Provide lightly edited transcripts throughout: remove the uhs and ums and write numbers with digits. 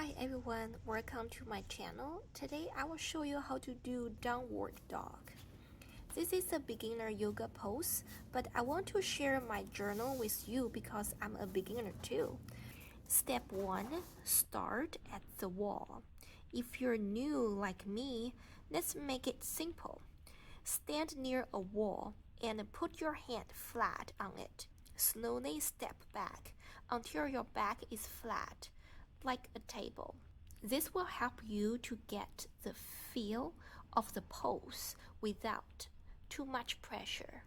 Hi everyone, welcome to my channel. Today I will show you how to do downward dog. This is a beginner yoga pose, but I want to share my journal with you because I'm a beginner too. Step 1. Start at the wall. If you're new like me, let's make it simple. Stand near a wall and put your hand flat on it. Slowly step back until your back is flat, like a table. This will help you to get the feel of the pose without too much pressure.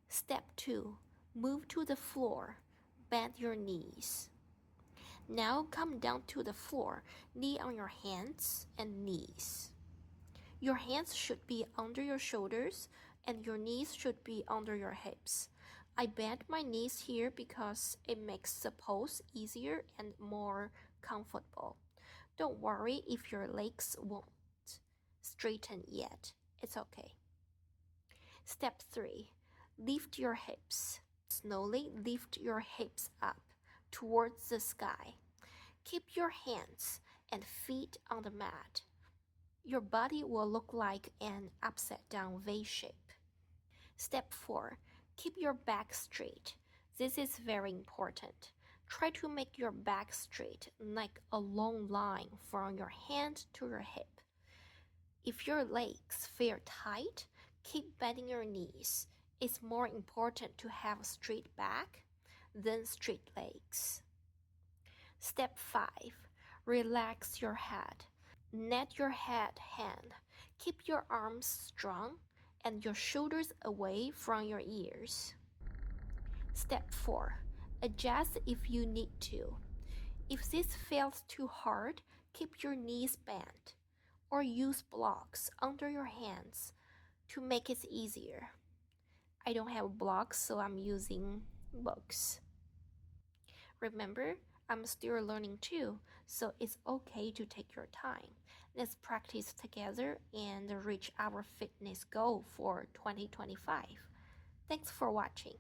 Step 2. Move to the floor. Bend your knees. Now come down to the floor, knee on your hands and knees. Your hands should be under your shoulders and your knees should be under your hips. I bend my knees here because it makes the pose easier and more comfortable. Don't worry if your legs won't straighten yet. It's okay. Step 3. Lift your hips. Slowly lift your hips up towards the sky. Keep your hands and feet on the mat. Your body will look like an upside down V shape. Step 4. Keep your back straight. This is very important. Try to make your back straight, like a long line from your hand to your hip. If your legs feel tight, keep bending your knees. It's more important to have a straight back than straight legs. Step 5. Relax your head. Let your head hang. Keep your arms strong and your shoulders away from your ears. Step 4. Adjust if you need to. If this feels too hard, keep your knees bent or use blocks under your hands to make it easier. I don't have blocks, so I'm using books. Remember, I'm still learning too, so it's okay to take your time. Let's practice together and reach our fitness goal for 2025. Thanks for watching.